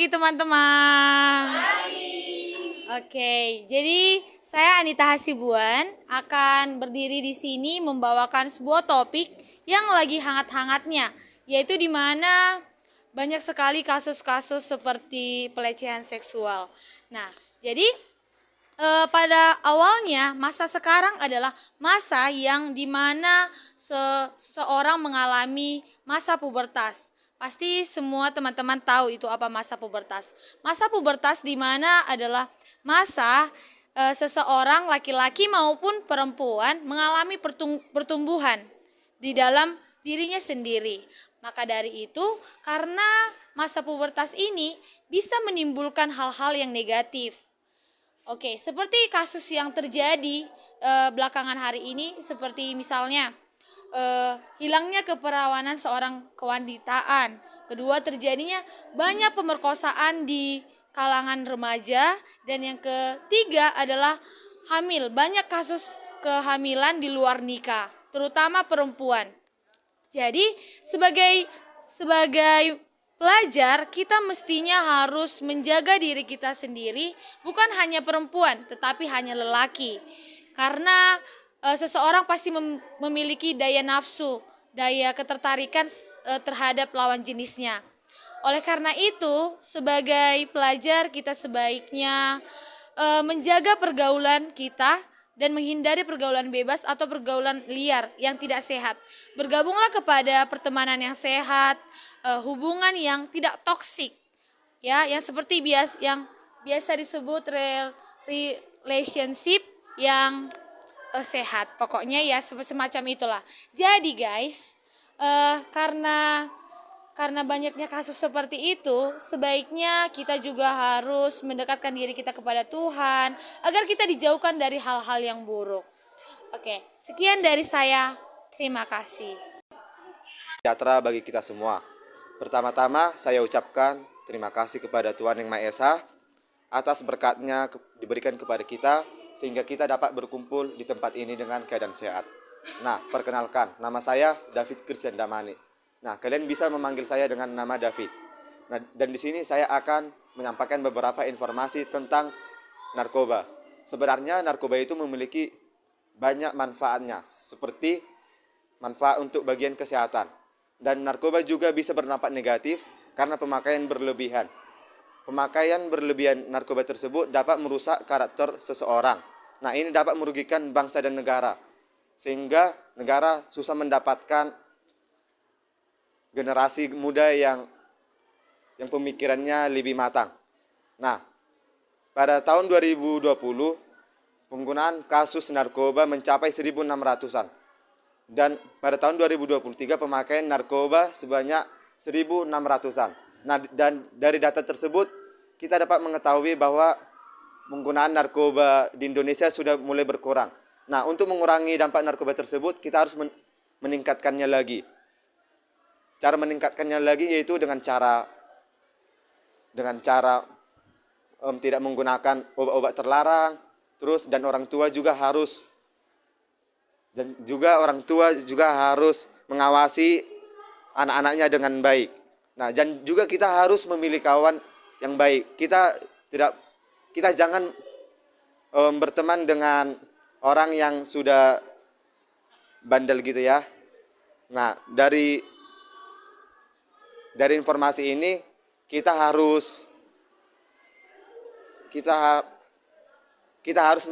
pagi teman-teman. Oke, jadi saya Anita Hasibuan akan berdiri di sini membawakan sebuah topik yang lagi hangat-hangatnya, yaitu di mana banyak sekali kasus-kasus seperti pelecehan seksual. Nah, jadi pada awalnya masa sekarang adalah masa yang dimana seseorang mengalami masa pubertas. Pasti semua teman-teman tahu itu apa masa pubertas. Masa pubertas di mana adalah masa seseorang laki-laki maupun perempuan mengalami pertumbuhan di dalam dirinya sendiri. Maka dari itu, karena masa pubertas ini bisa menimbulkan hal-hal yang negatif. Oke, seperti kasus yang terjadi belakangan hari ini, seperti misalnya hilangnya keperawanan seorang kewanitaan. Kedua, terjadinya banyak pemerkosaan di kalangan remaja. Dan yang ketiga adalah hamil. Banyak kasus kehamilan di luar nikah, terutama perempuan. Jadi sebagai pelajar, kita mestinya harus menjaga diri kita sendiri, bukan hanya perempuan, tetapi hanya lelaki. Karena seseorang pasti memiliki daya nafsu, daya ketertarikan terhadap lawan jenisnya. Oleh karena itu, sebagai pelajar kita sebaiknya menjaga pergaulan kita dan menghindari pergaulan bebas atau pergaulan liar yang tidak sehat. Bergabunglah kepada pertemanan yang sehat, hubungan yang tidak toksik, ya, yang seperti yang biasa disebut relationship yang sehat. Pokoknya ya semacam itulah. Jadi guys, karena banyaknya kasus seperti itu, sebaiknya kita juga harus mendekatkan diri kita kepada Tuhan agar kita dijauhkan dari hal-hal yang buruk. Oke, sekian dari saya. Terima kasih. Sejahtera bagi kita semua. Pertama-tama saya ucapkan terima kasih kepada Tuhan Yang Maha Esa atas berkatnya diberikan kepada kita sehingga kita dapat berkumpul di tempat ini dengan keadaan sehat. Nah, perkenalkan, nama saya David Christian Damani. Nah, kalian bisa memanggil saya dengan nama David. Nah, dan di sini saya akan menyampaikan beberapa informasi tentang narkoba. Sebenarnya narkoba itu memiliki banyak manfaatnya, seperti manfaat untuk bagian kesehatan. Dan narkoba juga bisa berdampak negatif karena pemakaian berlebihan. Pemakaian berlebihan narkoba tersebut dapat merusak karakter seseorang. Nah, ini dapat merugikan bangsa dan negara, sehingga negara susah mendapatkan generasi muda yang pemikirannya lebih matang. Nah, pada tahun 2020 penggunaan kasus narkoba mencapai 1.600-an. Dan pada tahun 2023 pemakaian narkoba sebanyak 1.600-an. Nah, dan dari data tersebut kita dapat mengetahui bahwa penggunaan narkoba di Indonesia sudah mulai berkurang. Nah, untuk mengurangi dampak narkoba tersebut kita harus meningkatkannya lagi. Cara meningkatkannya lagi yaitu dengan cara tidak menggunakan obat-obat terlarang. Terus dan orang tua juga harus mengawasi anak-anaknya dengan baik. Nah, dan juga kita harus memilih kawan yang baik. Kita jangan berteman dengan orang yang sudah bandel gitu ya. Nah, dari informasi ini kita harus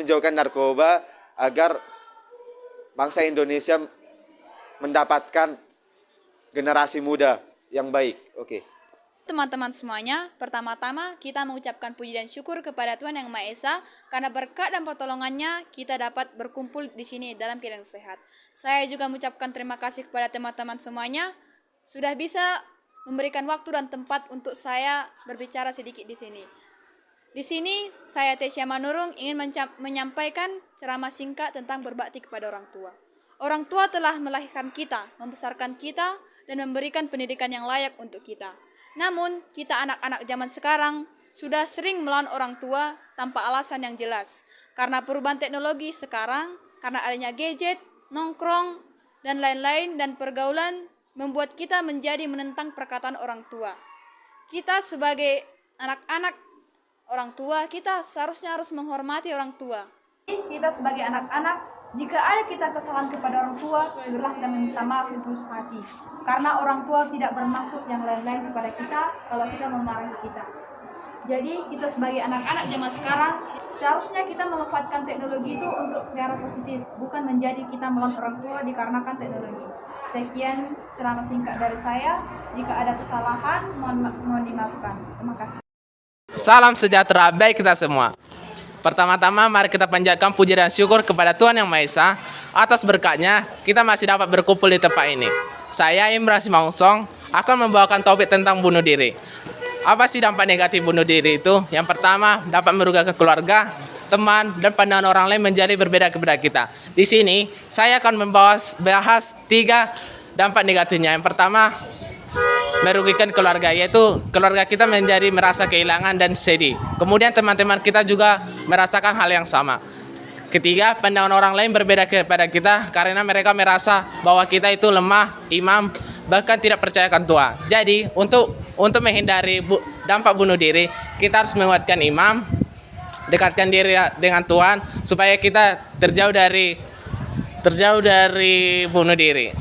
menjauhkan narkoba agar bangsa Indonesia mendapatkan generasi muda yang baik. Oke. Teman-teman semuanya, pertama-tama kita mengucapkan puji dan syukur kepada Tuhan Yang Maha Esa karena berkat dan pertolongannya kita dapat berkumpul di sini dalam keadaan sehat. Saya juga mengucapkan terima kasih kepada teman-teman semuanya sudah bisa memberikan waktu dan tempat untuk saya berbicara sedikit di sini. Di sini saya Tesya Manurung ingin menyampaikan ceramah singkat tentang berbakti kepada orang tua. Orang tua telah melahirkan kita, membesarkan kita, dan memberikan pendidikan yang layak untuk kita. Namun, kita anak-anak zaman sekarang sudah sering melawan orang tua tanpa alasan yang jelas. Karena perubahan teknologi sekarang, karena adanya gadget, nongkrong, dan lain-lain, dan pergaulan membuat kita menjadi menentang perkataan orang tua. Kita sebagai anak-anak orang tua, kita seharusnya harus menghormati orang tua. Kita sebagai anak-anak, jika ada kita kesalahan kepada orang tua, segeralah kita meminta maaf dengan tulus hati. Karena orang tua tidak bermaksud yang lain-lain kepada kita kalau kita memarahi kita. Jadi kita sebagai anak-anak zaman sekarang, seharusnya kita memanfaatkan teknologi itu untuk secara positif, bukan menjadi kita melawan orang tua dikarenakan teknologi. Sekian ceramah singkat dari saya. Jika ada kesalahan, mohon dimaafkan. Terima kasih. Salam sejahtera bagi kita semua. Pertama-tama mari kita panjatkan puji dan syukur kepada Tuhan Yang Maha Esa atas berkatnya kita masih dapat berkumpul di tempat ini. Saya Imran Simaungsong akan membawakan topik tentang bunuh diri. Apa sih dampak negatif bunuh diri itu? Yang pertama, dapat merugikan keluarga, teman, dan pandangan orang lain menjadi berbeda kepada kita. Di sini saya akan bahas 3 dampak negatifnya. Yang pertama, merugikan keluarga, yaitu keluarga kita menjadi merasa kehilangan dan sedih. Kemudian teman-teman kita juga merasakan hal yang sama. Ketiga, pandangan orang lain berbeda kepada kita karena mereka merasa bahwa kita itu lemah, imam, bahkan tidak percayakan Tuhan. Jadi untuk menghindari dampak bunuh diri, kita harus menguatkan imam, dekatkan diri dengan Tuhan supaya kita terjauh dari bunuh diri.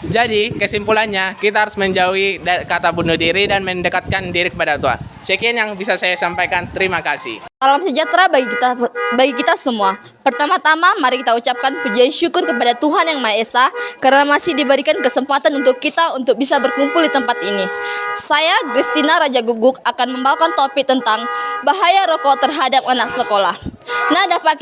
Jadi kesimpulannya kita harus menjauhi kata bunuh diri dan mendekatkan diri kepada Tuhan. Sekian yang bisa saya sampaikan. Terima kasih. Salam sejahtera bagi kita semua. Pertama-tama mari kita ucapkan pujian syukur kepada Tuhan Yang Maha Esa karena masih diberikan kesempatan untuk kita untuk bisa berkumpul di tempat ini. Saya Gristina Raja Guguk akan membawakan topik tentang bahaya rokok terhadap anak sekolah. Nah, dapat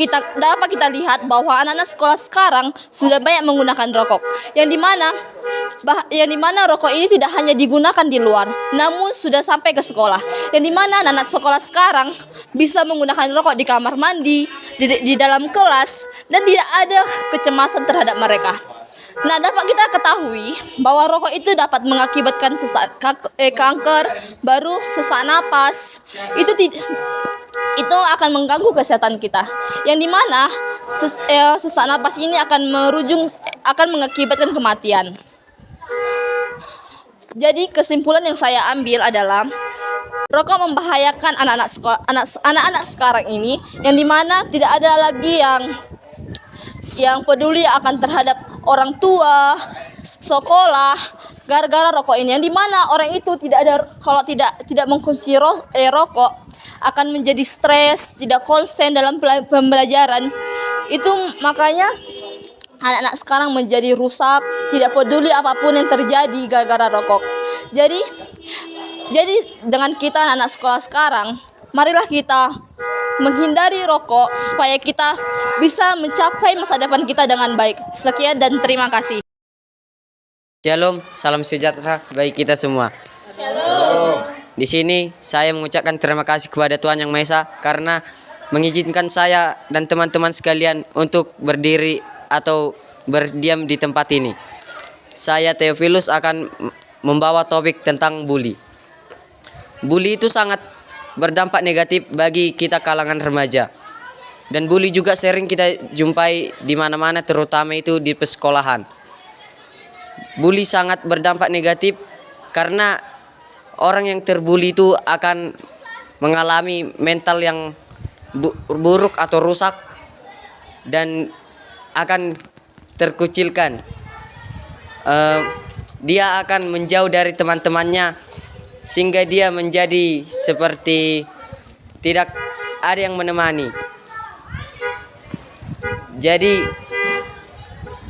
kita lihat bahwa anak-anak sekolah sekarang sudah banyak menggunakan rokok, yang dimana rokok ini tidak hanya digunakan di luar, namun sudah sampai ke sekolah. Yang dimana anak-anak sekolah sekarang bisa menggunakan rokok di kamar mandi, di dalam kelas, dan tidak ada kecemasan terhadap mereka. Nah, dapat kita ketahui bahwa rokok itu dapat mengakibatkan kanker, baru sesak napas. Itu akan mengganggu kesehatan kita. Yang dimana sesak napas ini akan mengakibatkan kematian. Jadi kesimpulan yang saya ambil adalah rokok membahayakan anak-anak sekarang ini, yang dimana tidak ada lagi yang peduli akan terhadap orang tua, sekolah, gara-gara rokok ini. Yang dimana orang itu kalau tidak mengkonsumsi rokok akan menjadi stres, tidak konsen dalam pembelajaran. Itu makanya anak-anak sekarang menjadi rusak, tidak peduli apapun yang terjadi gara-gara rokok. Jadi dengan kita anak sekolah sekarang, marilah kita menghindari rokok supaya kita bisa mencapai masa depan kita dengan baik. Sekian dan terima kasih. Shalom, salam sejahtera bagi kita semua. Shalom. Di sini saya mengucapkan terima kasih kepada Tuhan Yang Maha Esa karena mengizinkan saya dan teman-teman sekalian untuk berdiri atau berdiam di tempat ini. Saya Theophilus akan membawa topik tentang bully. Bully itu sangat berdampak negatif bagi kita kalangan remaja. Dan bully juga sering kita jumpai di mana-mana, terutama itu di persekolahan. Bully sangat berdampak negatif karena orang yang terbuli itu akan mengalami mental yang buruk atau rusak dan akan terkucilkan. Dia akan menjauh dari teman-temannya sehingga dia menjadi seperti tidak ada yang menemani. Jadi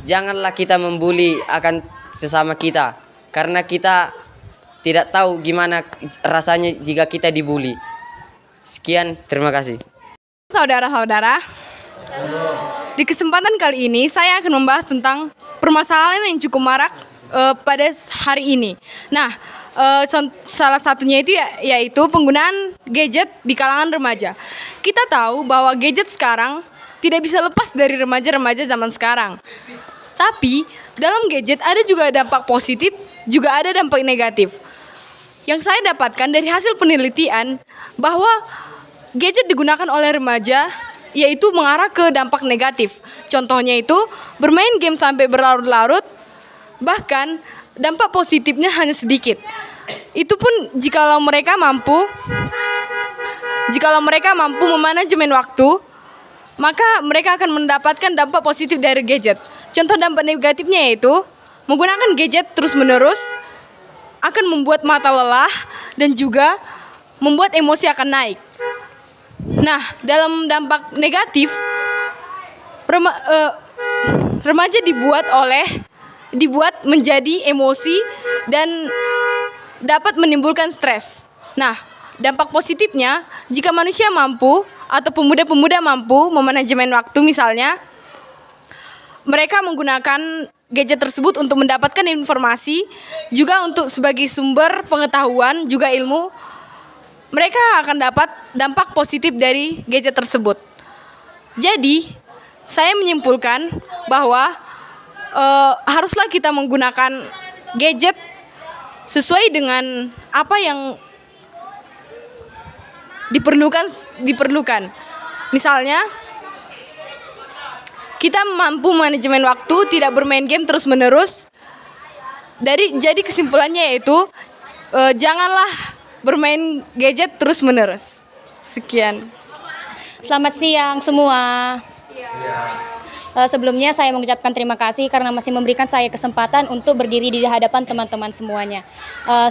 janganlah kita membuli akan sesama kita karena kita tidak tahu gimana rasanya jika kita dibuli. Sekian, terima kasih. Saudara-saudara, di kesempatan kali ini saya akan membahas tentang permasalahan yang cukup marak pada hari ini. Nah, salah satunya itu yaitu penggunaan gadget di kalangan remaja. Kita tahu bahwa gadget sekarang tidak bisa lepas dari remaja-remaja zaman sekarang. Tapi dalam gadget ada juga dampak positif, juga ada dampak negatif. Yang saya dapatkan dari hasil penelitian bahwa gadget digunakan oleh remaja yaitu mengarah ke dampak negatif. Contohnya itu bermain game sampai berlarut-larut, bahkan dampak positifnya hanya sedikit. Itu pun jikalau mereka mampu jikalau mereka mampu memanajemen waktu, maka mereka akan mendapatkan dampak positif dari gadget. Contoh dampak negatifnya yaitu menggunakan gadget terus-menerus akan membuat mata lelah dan juga membuat emosi akan naik. Nah, dalam dampak negatif, remaja dibuat menjadi emosi dan dapat menimbulkan stres. Nah, dampak positifnya, jika manusia mampu atau pemuda-pemuda mampu memanajemen waktu misalnya, mereka menggunakan gadget tersebut untuk mendapatkan informasi, juga untuk sebagai sumber pengetahuan, juga ilmu, mereka akan dapat dampak positif dari gadget tersebut. Jadi, saya menyimpulkan bahwa haruslah kita menggunakan gadget sesuai dengan apa yang diperlukan. Misalnya, kita mampu manajemen waktu, tidak bermain game terus-menerus. Jadi kesimpulannya yaitu janganlah bermain gadget terus-menerus. Sekian. Selamat siang semua. Sebelumnya saya mengucapkan terima kasih karena masih memberikan saya kesempatan untuk berdiri di hadapan teman-teman semuanya.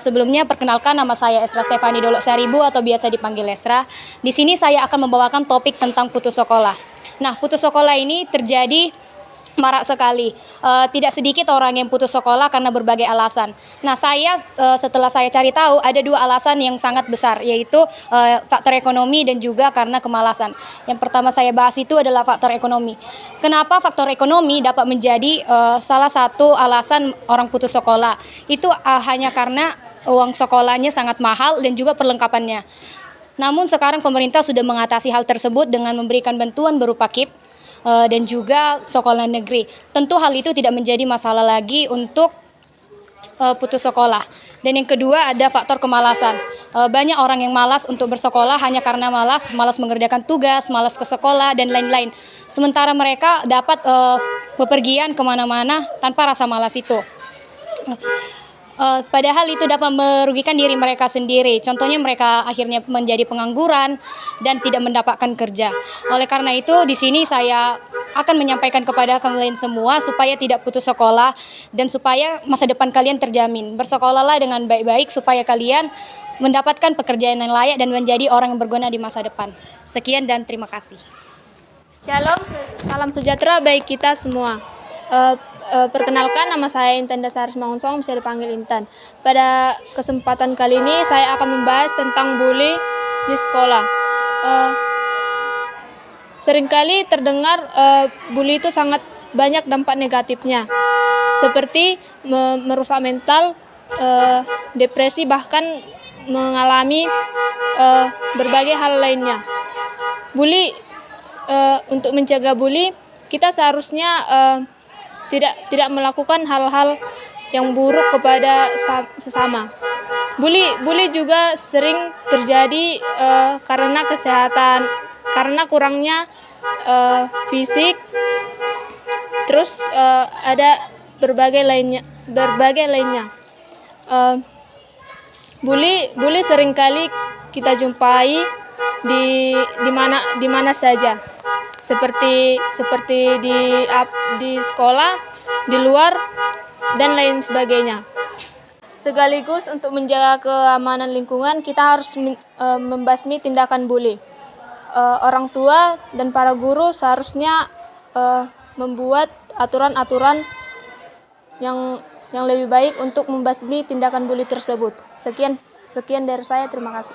Sebelumnya perkenalkan, nama saya Esra Stefani Dolok Saribu atau biasa dipanggil Esra. Di sini saya akan membawakan topik tentang putus sekolah. Nah, putus sekolah ini terjadi marak sekali. Tidak sedikit orang yang putus sekolah karena berbagai alasan. Nah, setelah saya cari tahu ada 2 alasan yang sangat besar, yaitu faktor ekonomi dan juga karena kemalasan. Yang pertama saya bahas itu adalah faktor ekonomi. Kenapa faktor ekonomi dapat menjadi salah satu alasan orang putus sekolah? Itu hanya karena uang sekolahnya sangat mahal dan juga perlengkapannya. Namun sekarang pemerintah sudah mengatasi hal tersebut dengan memberikan bantuan berupa KIP dan juga sekolah negeri. Tentu hal itu tidak menjadi masalah lagi untuk putus sekolah. Dan yang kedua ada faktor kemalasan. Banyak orang yang malas untuk bersekolah hanya karena malas mengerjakan tugas, malas ke sekolah dan lain-lain. Sementara mereka dapat bepergian kemana-mana tanpa rasa malas itu. Padahal itu dapat merugikan diri mereka sendiri. Contohnya mereka akhirnya menjadi pengangguran dan tidak mendapatkan kerja. Oleh karena itu di sini saya akan menyampaikan kepada kalian semua supaya tidak putus sekolah dan supaya masa depan kalian terjamin. Bersekolahlah dengan baik-baik supaya kalian mendapatkan pekerjaan yang layak dan menjadi orang yang berguna di masa depan. Sekian dan terima kasih. Shalom, salam sejahtera bagi kita semua. Perkenalkan, nama saya Intan Dasaris Mangunsong, bisa dipanggil Intan. Pada kesempatan kali ini saya akan membahas tentang bully di sekolah. Seringkali terdengar bully itu sangat banyak dampak negatifnya, seperti merusak mental, depresi, bahkan mengalami berbagai hal lainnya. Bully, untuk mencegah bully, kita seharusnya tidak melakukan hal-hal yang buruk kepada sesama. Bully juga sering terjadi karena kesehatan, karena kurangnya fisik, terus ada berbagai lainnya. Bully seringkali kita jumpai di mana saja. Seperti di sekolah, di luar, dan lain sebagainya. Sekaligus untuk menjaga keamanan lingkungan, kita harus membasmi tindakan bully. Orang tua dan para guru seharusnya membuat aturan-aturan yang lebih baik untuk membasmi tindakan bully tersebut. Sekian dari saya, terima kasih.